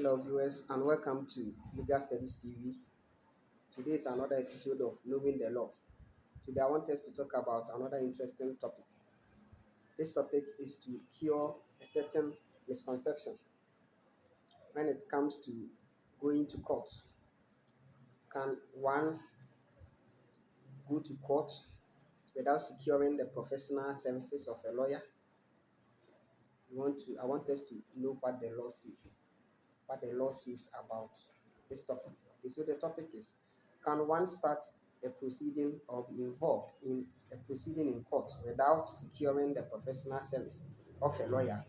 Hello, viewers, and welcome to Legal Studies TV. Today is another episode of Knowing the Law. Today, I want us to talk about another interesting topic. This topic is to cure a certain misconception when it comes to going to court. Can one go to court without securing the professional services of a lawyer? I want us to know what the law says about this topic. Okay, so the topic is, can one start a proceeding or be involved in a proceeding in court without securing the professional service of a lawyer?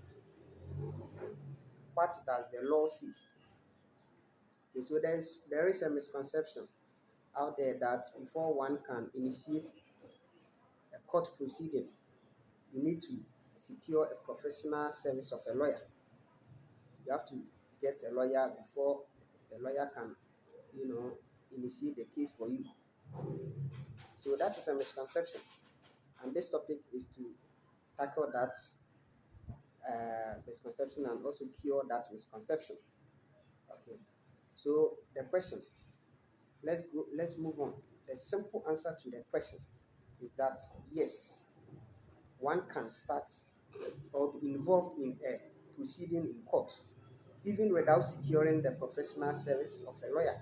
What does the law say? Okay, so there is a misconception out there that before one can initiate a court proceeding, you need to secure a professional service of a lawyer. You have to get a lawyer before the lawyer can, you know, initiate the case for you. So that is a misconception, and this topic is to tackle that misconception and also cure that misconception. Okay. So the question, let's go. Let's move on. The simple answer to the question is that yes, one can start or be involved in a proceeding in court even without securing the professional service of a lawyer.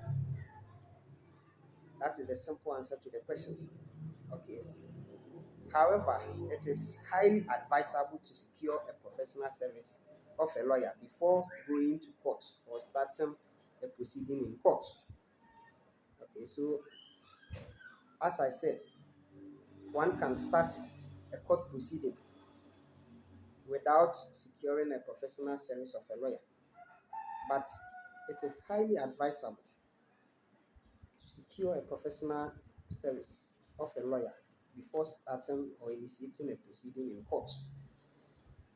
That is the simple answer to the question. Okay. However, it is highly advisable to secure a professional service of a lawyer before going to court or starting a proceeding in court. Okay, so as I said, one can start a court proceeding without securing a professional service of a lawyer, but it is highly advisable to secure a professional service of a lawyer before starting or initiating a proceeding in court.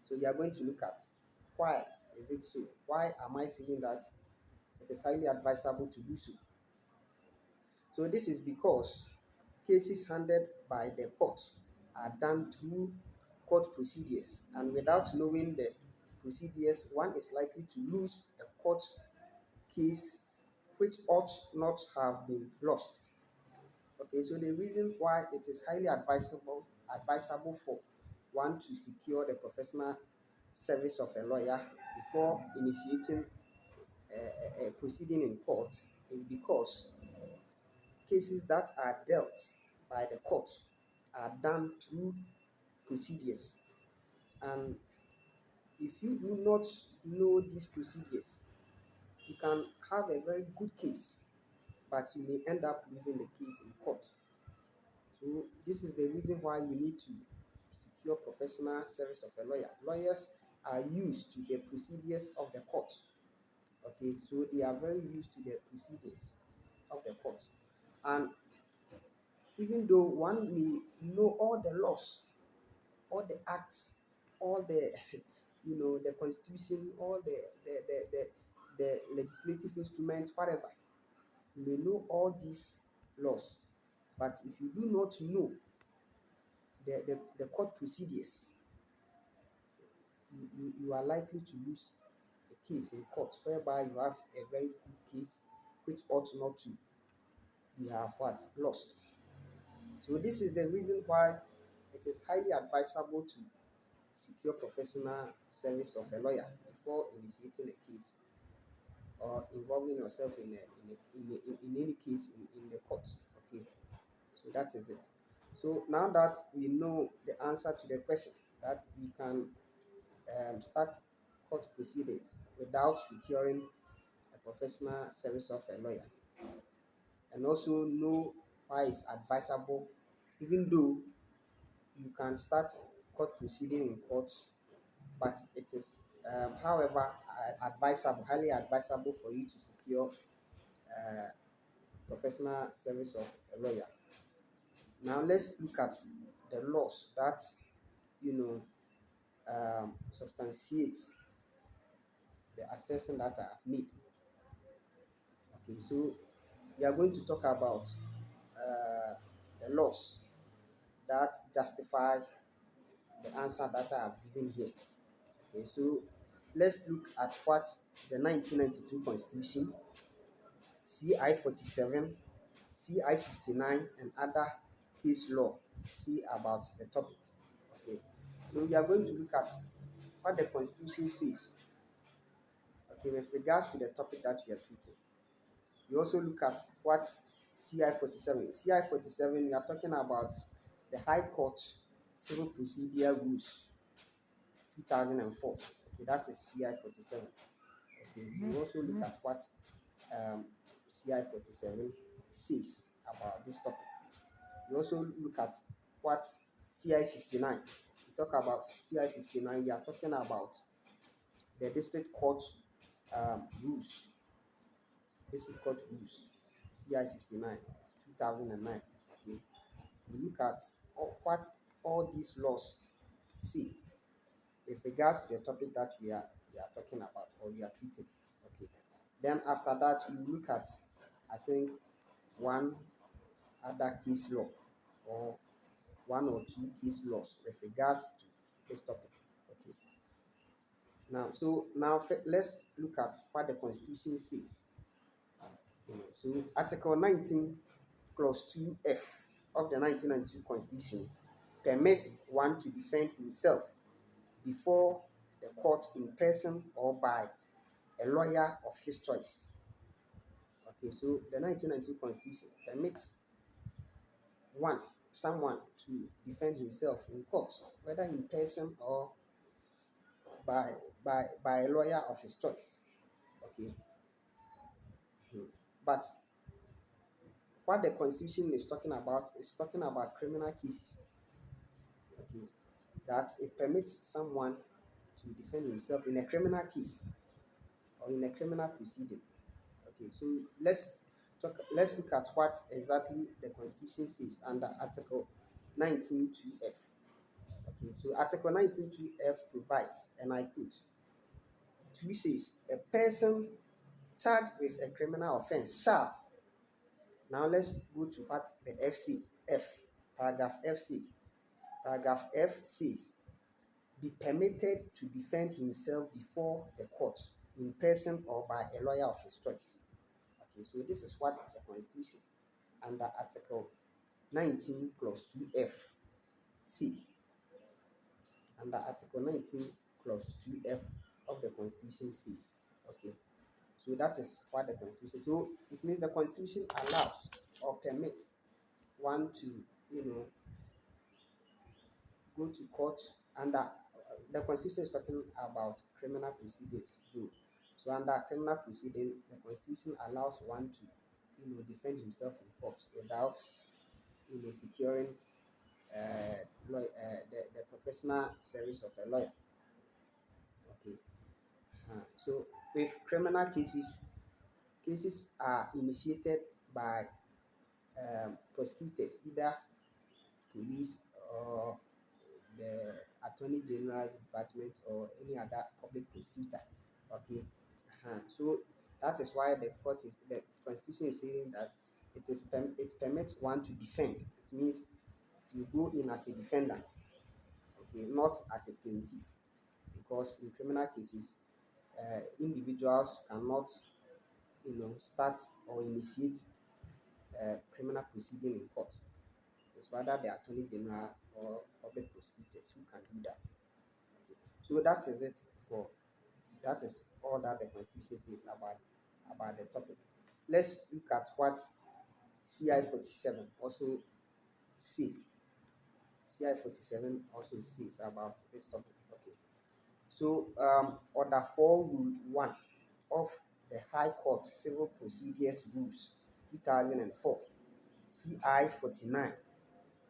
So we are going to look at why is it so? Why am I saying that it is highly advisable to do so? So this is because cases handled by the court are done through court procedures, and without knowing the procedures, one is likely to lose a court case which ought not have been lost. Okay, so the reason why it is highly advisable for one to secure the professional service of a lawyer before initiating a proceeding in court is because cases that are dealt by the court are done through procedures. And if you do not know these procedures, you can have a very good case, but you may end up losing the case in court. So this is the reason why you need to secure professional service of a lawyer. Lawyers are used to the procedures of the court. Okay, so they are very used to the procedures of the court. And even though one may know all the laws, all the acts, all the the constitution, all the legislative instruments, whatever, you may know all these laws. But if you do not know the court procedures, you are likely to lose a case in court, whereby you have a very good case which ought not to be have what lost. So this is the reason why it is highly advisable to secure professional service of a lawyer before initiating a case or involving yourself in any case in the court. Okay, so that is it. So now that we know the answer to the question, that we can start court proceedings without securing a professional service of a lawyer, and also know why it's advisable, even though you can start court proceeding in court, but it is, however, highly advisable for you to secure uh, professional service of a lawyer. Now let's look at the laws that you know substantiate the assertion that I have made. Okay, so we are going to talk about the laws that justify the answer that I have given here. Okay, so let's look at what the 1992 Constitution, CI 47, CI 59, and other case law say about the topic. Okay, so we are going to look at what the Constitution says, okay, with regards to the topic that we are treating. We also look at what CI 47 is. CI 47, we are talking about the High Court Civil Procedure Rules 2004. Okay, that is CI 47. Okay, we also look at what CI 47 says about this topic. We also look at what CI 59. We talk about CI 59, we are talking about the district court rules, district court rules, CI 59 of 2009. Okay, we look at what all these laws say with regards to the topic that we are talking about or we are treating. Okay, then after that we look at, I think, one other case law or one or two case laws with regards to this topic. Okay, let's look at what the Constitution says. So Article 19, Clause 2F of the 1992 Constitution permits one to defend himself before the court in person or by a lawyer of his choice. Okay, so the 1992 Constitution permits someone to defend himself in court, whether in person or by by a lawyer of his choice. Okay. But what the Constitution is talking about criminal cases. Okay, that it permits someone to defend himself in a criminal case or in a criminal proceeding. Okay, so let's look at what exactly the Constitution says under Article 19(2)(f). Okay, so Article 19(2)(f) provides, and I quote, 2 says, a person charged with a criminal offense shall. Now let's go to what the paragraph F says. Paragraph F says, be permitted to defend himself before the court in person or by a lawyer of his choice. Okay, so this is what the Constitution under Article 19, Clause 2F says. Under Article 19, Clause 2F of the Constitution says. Okay, so that is what the Constitution. So it means the Constitution allows or permits one to, go to court under the Constitution is talking about criminal proceedings. So under criminal proceeding, the Constitution allows one to, defend himself in court without, securing the professional service of a lawyer. Okay. So with criminal cases are initiated by prosecutors, either police or the Attorney General's Department or any other public prosecutor. Okay. So that is why the Constitution is saying that it permits one to defend. It means you go in as a defendant, okay, not as a plaintiff, because in criminal cases, individuals cannot, start or initiate criminal proceeding in court. It's rather the Attorney General or public prosecutors who can do that. Okay. So that is it for that is all that the Constitution says about the topic. Let's look at what CI 47 also say. CI 47 also says about this topic. Okay. So Order 4 Rule 1 of the High Court Civil Procedures Rules 2004, CI 49,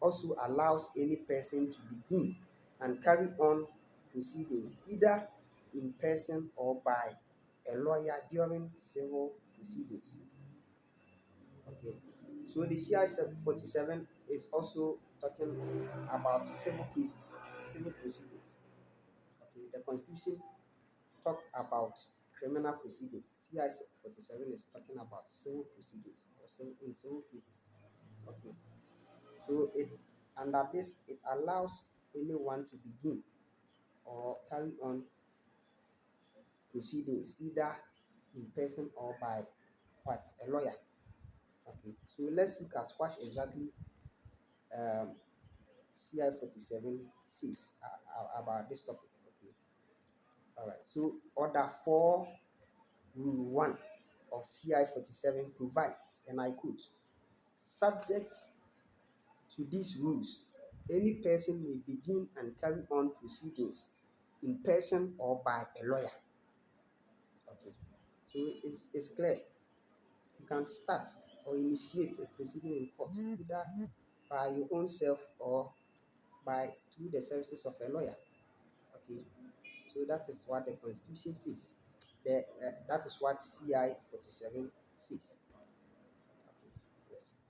also allows any person to begin and carry on proceedings either in person or by a lawyer during civil proceedings. Okay, so the CI 47 is also talking about civil cases, civil proceedings. Okay, the Constitution talk about criminal proceedings. CI 47 is talking about civil proceedings or in civil cases. Okay, so under this it allows anyone to begin or carry on proceedings, either in person or by what? A lawyer. Okay, so let's look at what exactly um, CI 47 says about this topic. Okay, all right. So Order 4, Rule 1 of CI 47 provides, and I quote, subject to these rules, any person may begin and carry on proceedings in person or by a lawyer. Okay, so it's clear. You can start or initiate a proceeding in court either by your own self or by through the services of a lawyer. Okay, so that is what the Constitution says. That is what CI 47 says. Okay, yes.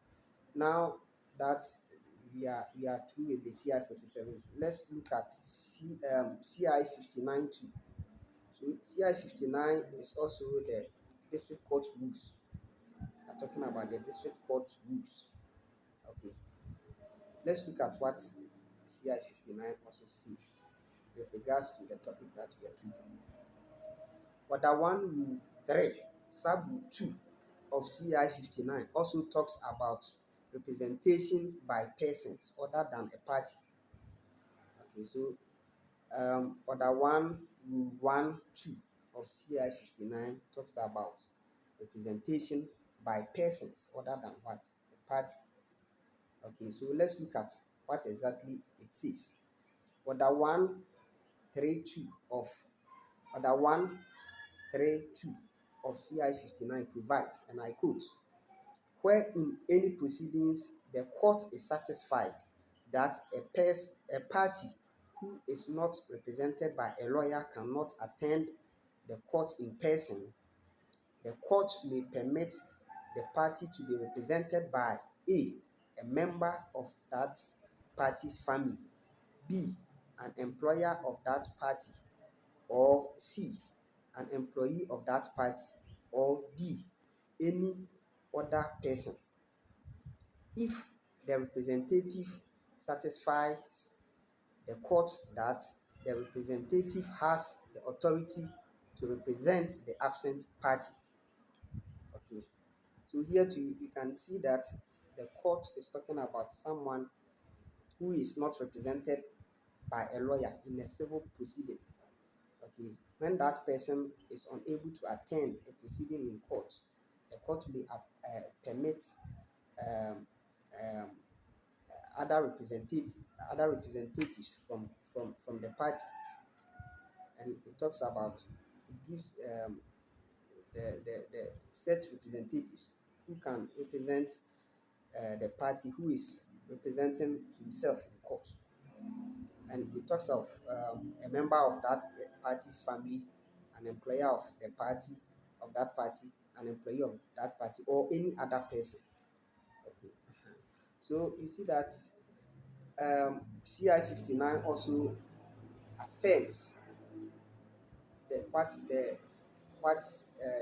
Now that we are through with the CI 47, let's look at CI 59 too. So CI 59 is also the district court rules. We're talking about the district court rules. Okay, let's look at what CI 59 also says with regards to the topic that we are treating. Order 1, Rule 3, Sub Rule 2 of CI 59 also talks about representation by persons other than a party. Okay, so Order 1, Rule 1, 2 of CI 59 talks about representation by persons other than what? A party. Okay, so let's look at what exactly it says. Order 132 of Order 132 of CI 59 provides, and I quote, where in any proceedings the court is satisfied that a party who is not represented by a lawyer cannot attend the court in person, the court may permit the party to be represented by a member of that party's family, B, an employer of that party, or C, an employee of that party, or D, any other person. If the representative satisfies the court that the representative has the authority to represent the absent party. Okay, so here too you can see that the court is talking about someone who is not represented by a lawyer in a civil proceeding. Okay, when that person is unable to attend a proceeding in court, the court may permit um, um, other representatives from the party, and it talks about, it gives the set representatives who can represent the party who is representing himself in court. And it talks of a member of that party's family, an employer of that party, an employee of that party, or any other person. Okay. So you see that CI 59 also affirms what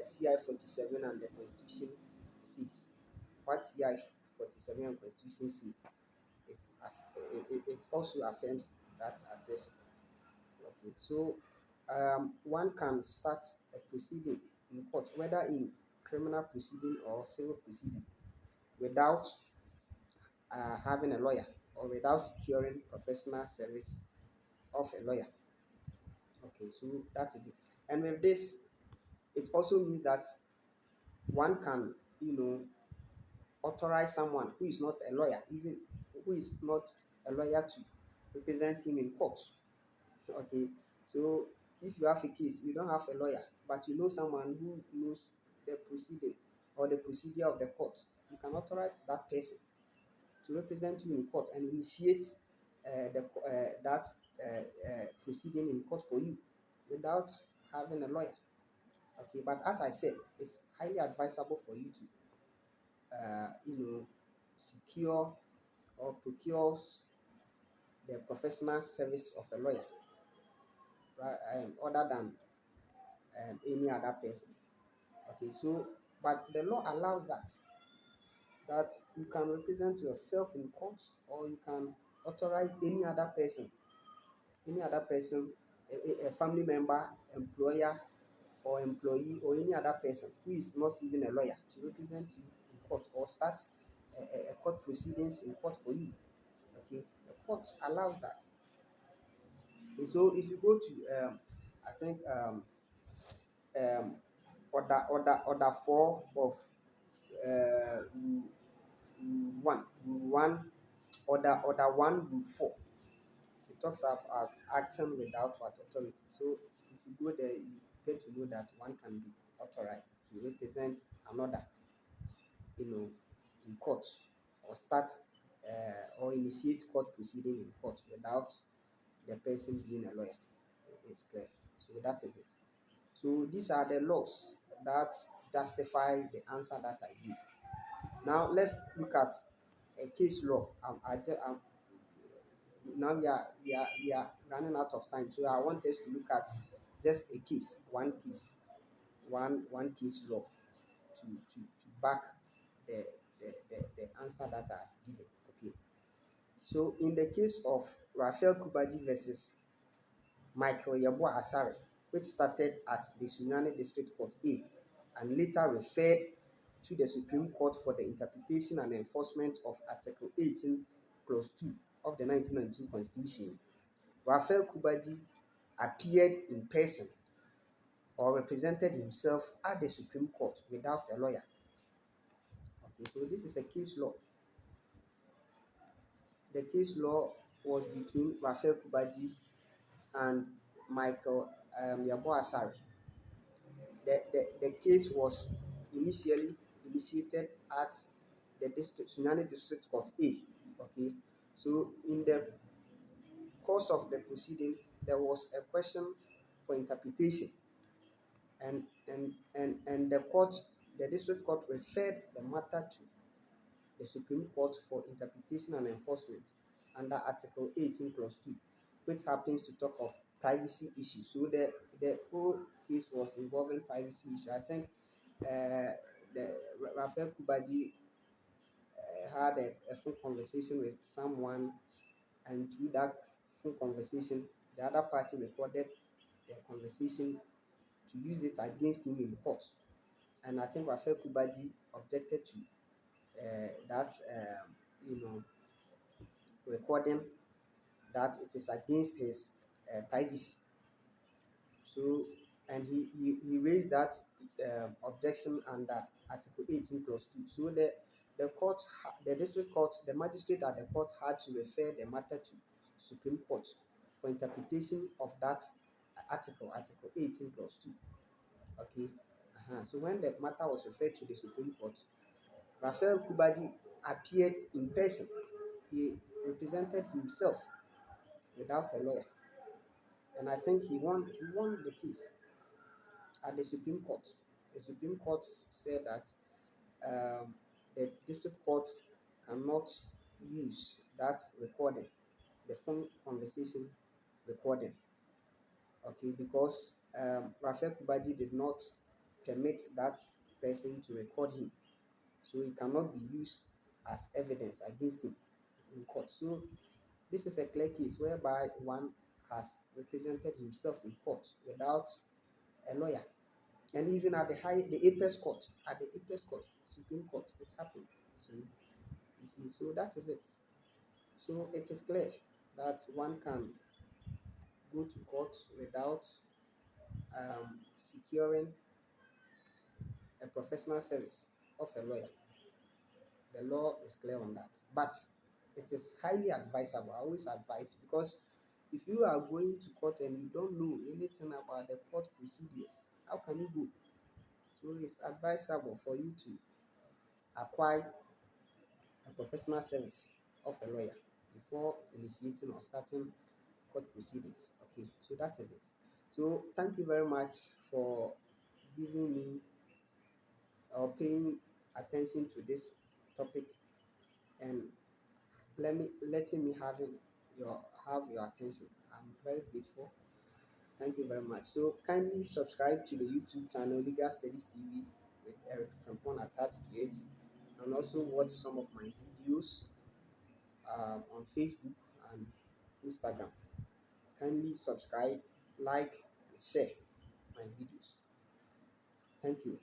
CI 47 and the Constitution says. What CI 47 and Constitution say is it also affirms that access. Okay, so one can start a proceeding in court, whether in criminal proceeding or civil proceeding, without having a lawyer or without securing professional service of a lawyer. Okay, so that is it. And with this, it also means that one can, authorize someone who is not a lawyer, even who is not a lawyer, to represent him in court. Okay, so if you have a case, you don't have a lawyer, but you know someone who knows the proceeding or the procedure of the court, you can authorize that person to represent you in court and initiate that proceeding in court for you without having a lawyer. Okay, but as I said, it's highly advisable for you to, secure or procure the professional service of a lawyer, right, other than any other person. Okay, so but the law allows that you can represent yourself in court, or you can authorize any other person, a family member, employer, or employee or any other person who is not even a lawyer to represent you in court or start a court proceedings in court for you. Okay, the court allows that. Okay, so if you go to I think um, order 4 of rule 1, order 1 rule 4, it talks about acting without what authority. So if you go there, you get to know that one can be authorized to represent another, you know, in court, or start or initiate court proceeding in court without the person being a lawyer. It's clear. So that is it. So these are the laws that justify the answer that I give. Now let's look at a case law. Now we are running out of time, so I want us to look at just a case, one case law to back the, the answer that I've given. Okay. So in the case of Raphael Kubaji versus Michael Yeboah Asare, which started at the Sunyani District Court A and later referred to the Supreme Court for the interpretation and enforcement of Article 18, Clause 2 of the 1992 Constitution, Raphael Kubaji appeared in person or represented himself at the Supreme Court without a lawyer. Okay, so this is a case law. The case law was between Raphael Kubaji and Michael Yeboah Asare. The case was initially initiated at the Sunyani District Court A. Okay, so in the course of the proceeding, there was a question for interpretation, and the district court referred the matter to the Supreme Court for interpretation and enforcement under Article 18, Clause 2, which happens to talk of privacy issues. So the whole case was involving privacy issue. I think the Raphael Kubaji had a phone conversation with someone, and through that phone conversation, the other party recorded the conversation to use it against him in court. And I think Raphael Kubaji objected to that, you know, recording, that it is against his privacy. So, and he raised that objection under Article 18 plus 2. So the court, the district court, the magistrate at the court had to refer the matter to Supreme Court for interpretation of that Article 18 plus 2. Okay. So when the matter was referred to the Supreme Court, Raphael Kubaji appeared in person. He represented himself without a lawyer, and I think he won the case at the Supreme Court. The Supreme Court said that the district court cannot use that recording, the phone conversation recording, okay, because Raphael Kubaji did not permit that person to record him, so it cannot be used as evidence against him in court. So this is a clear case whereby one has represented himself in court without a lawyer. And even at the apex court, Supreme Court, it happened. So you see, so that is it. So it is clear that one can go to court without securing a professional service of a lawyer. The law is clear on that. But it is highly advisable. I always advise, because if you are going to court and you don't know anything about the court procedures, how can you go? So it's advisable for you to acquire a professional service of a lawyer before initiating or starting court proceedings. Okay, so that is it. So thank you very much for giving me or paying attention to this topic, and letting me have your attention. I'm very grateful. Thank you very much. So kindly subscribe to the YouTube channel Legal Studies TV with Eric Frimpong attached to it, and also watch some of my videos on Facebook and Instagram. Kindly subscribe, like, and share my videos. Thank you.